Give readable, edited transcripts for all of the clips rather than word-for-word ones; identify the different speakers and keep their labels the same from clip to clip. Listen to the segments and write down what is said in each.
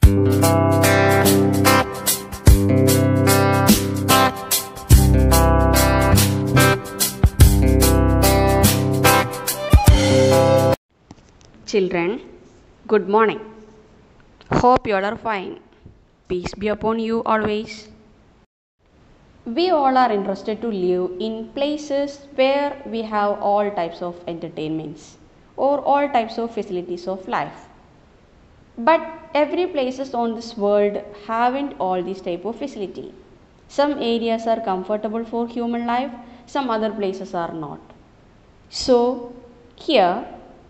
Speaker 1: Children, good morning. Hope you all are fine. Peace be upon you always. We all are interested to live in places where we have all types of entertainments or all types of facilities of life. But every places on this world haven't all these type of facility. Some areas are comfortable for human life, some other places are not. So here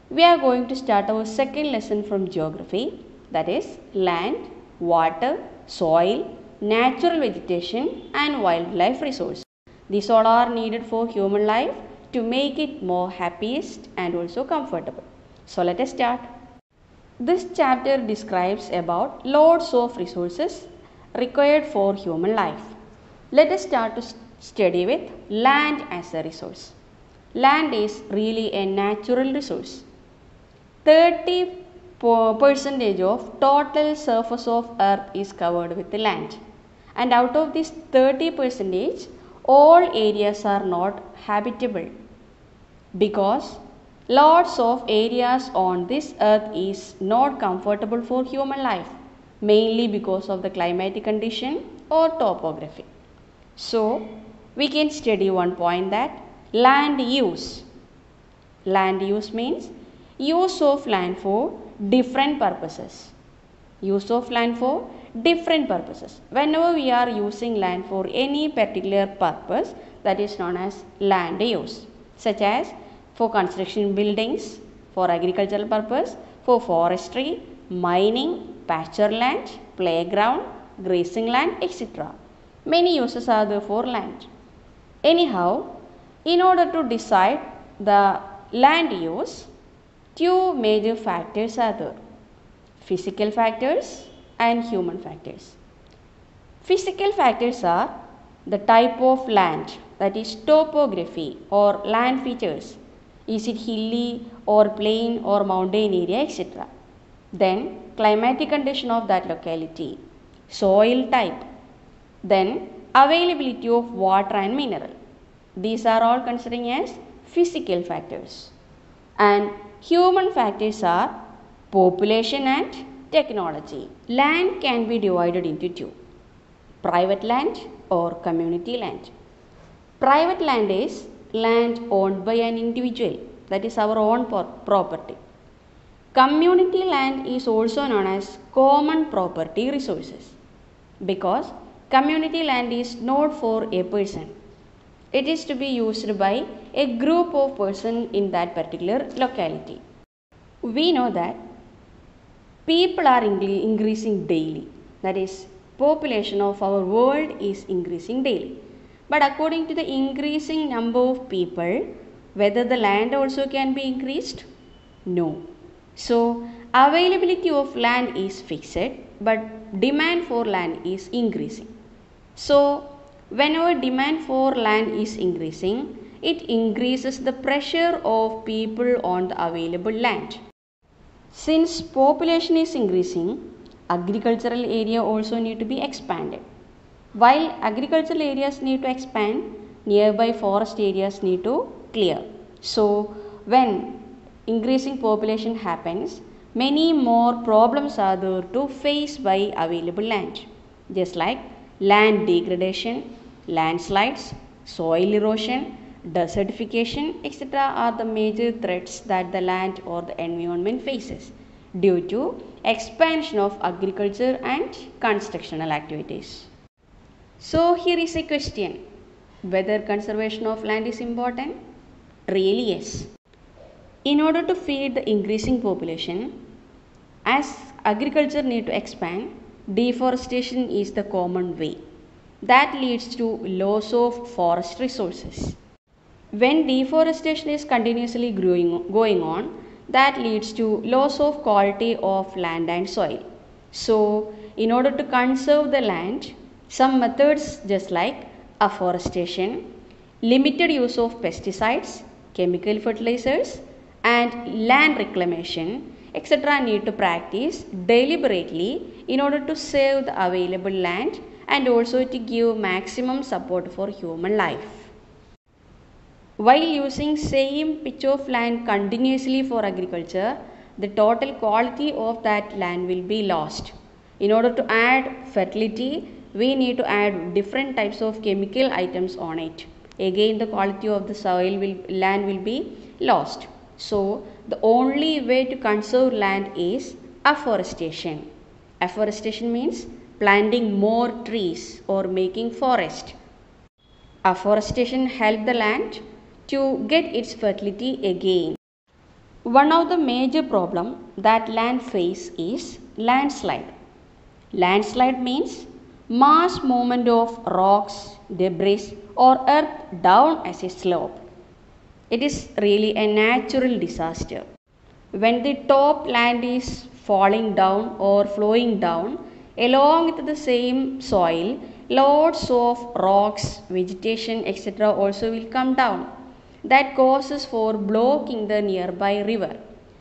Speaker 1: we are going to start our second lesson from geography, that is land, water, soil, natural vegetation and wildlife resources. These all are needed for human life to make it more happiest and also comfortable. So let us start. This chapter describes about lots of resources required for human life. Let us start to study with land as a resource. Land is really a natural resource. 30% of total surface of earth is covered with land, and out of this 30%, all areas are not habitable because lots of areas on this earth is not comfortable for human life, mainly because of the climatic condition or topography. So we can study one point, that land use. Land use means use of land for different purposes. Use of land for different purposes. Whenever we are using land for any particular purpose, that is known as land use, such as for construction buildings, for agricultural purpose, for forestry, mining, pasture land, playground, grazing land, etc. Many uses are there for land. Anyhow, in order to decide the land use, two major factors are there: physical factors and human factors. Physical factors are the type of land, that is topography or land features. Is it hilly or plain or mountain area, etc. Then climatic condition of that locality, soil type, then availability of water and mineral. These are all considering as physical factors. And human factors are population and technology. Land can be divided into two: private land or community land. Private land is land owned by an individual, that is our own property. Community land is also known as common property resources because community land is not for a person. It is to be used by a group of persons in that particular locality. We know that people are increasing daily, that is population of our world is increasing daily. But according to the increasing number of people, whether the land also can be increased? No. So availability of land is fixed, but demand for land is increasing. So whenever demand for land is increasing, it increases the pressure of people on the available land. Since population is increasing, agricultural area also need to be expanded. While agricultural areas need to expand, nearby forest areas need to clear. So when increasing population happens, many more problems are there to face by available land, just like land degradation, landslides, soil erosion, desertification, etc. are the major threats that the land or the environment faces due to expansion of agriculture and constructional activities. So here is a question: whether conservation of land is important? Really yes. In order to feed the increasing population, as agriculture need to expand, deforestation is the common way. That leads to loss of forest resources. When deforestation is continuously going on, that leads to loss of quality of land and soil. So in order to conserve the land, some methods just like afforestation, limited use of pesticides, chemical fertilizers and land reclamation, etc. need to practice deliberately in order to save the available land and also to give maximum support for human life. While using same pitch of land continuously for agriculture, the total quality of that land will be lost. In order to add fertility, we need to add different types of chemical items on it. Again, the quality of the land will be lost. So, the only way to conserve land is afforestation. Afforestation means planting more trees or making forest. Afforestation helps the land to get its fertility again. One of the major problems that land face is landslide. Landslide means mass movement of rocks, debris or earth down as a slope. It is really a natural disaster. When the top land is falling down or flowing down, along with the same soil, lots of rocks, vegetation, etc. also will come down. That causes for blocking the nearby river.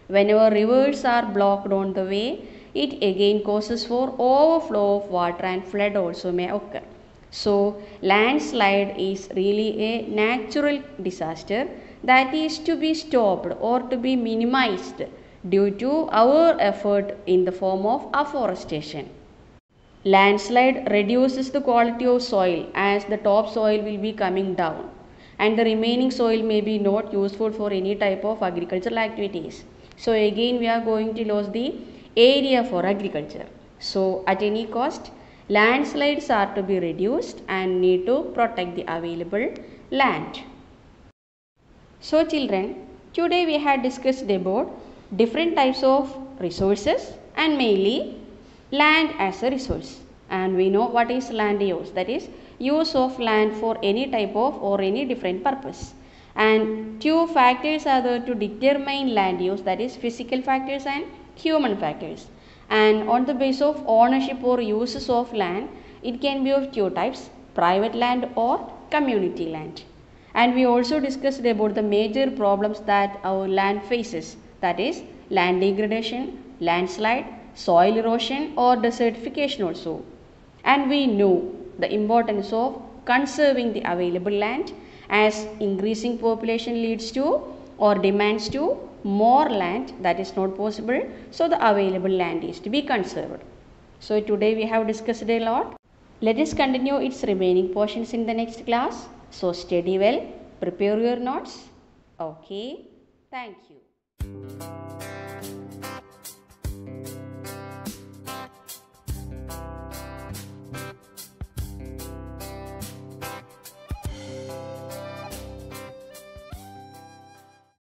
Speaker 1: Whenever rivers are blocked on the way, it again causes for overflow of water and flood also may occur. So, landslide is really a natural disaster that is to be stopped or to be minimized due to our effort in the form of afforestation. Landslide reduces the quality of soil as the top soil will be coming down and the remaining soil may be not useful for any type of agricultural activities. So again we are going to lose the area for agriculture. So at any cost, landslides are to be reduced and need to protect the available land. So children, today we had discussed about different types of resources and mainly land as a resource. And we know what is land use, that is use of land for any type of or any different purpose. And two factors are there to determine land use, that is physical factors and human factors. And on the basis of ownership or uses of land, it can be of two types, private land or community land. And we also discussed about the major problems that our land faces, that is land degradation, landslide, soil erosion or desertification also. And we know the importance of conserving the available land as increasing population leads to or demands to more land that is not possible. So the available land is to be conserved. So today we have discussed a lot. Let us continue its remaining portions in the next class. So study well, prepare your notes. Okay, thank you.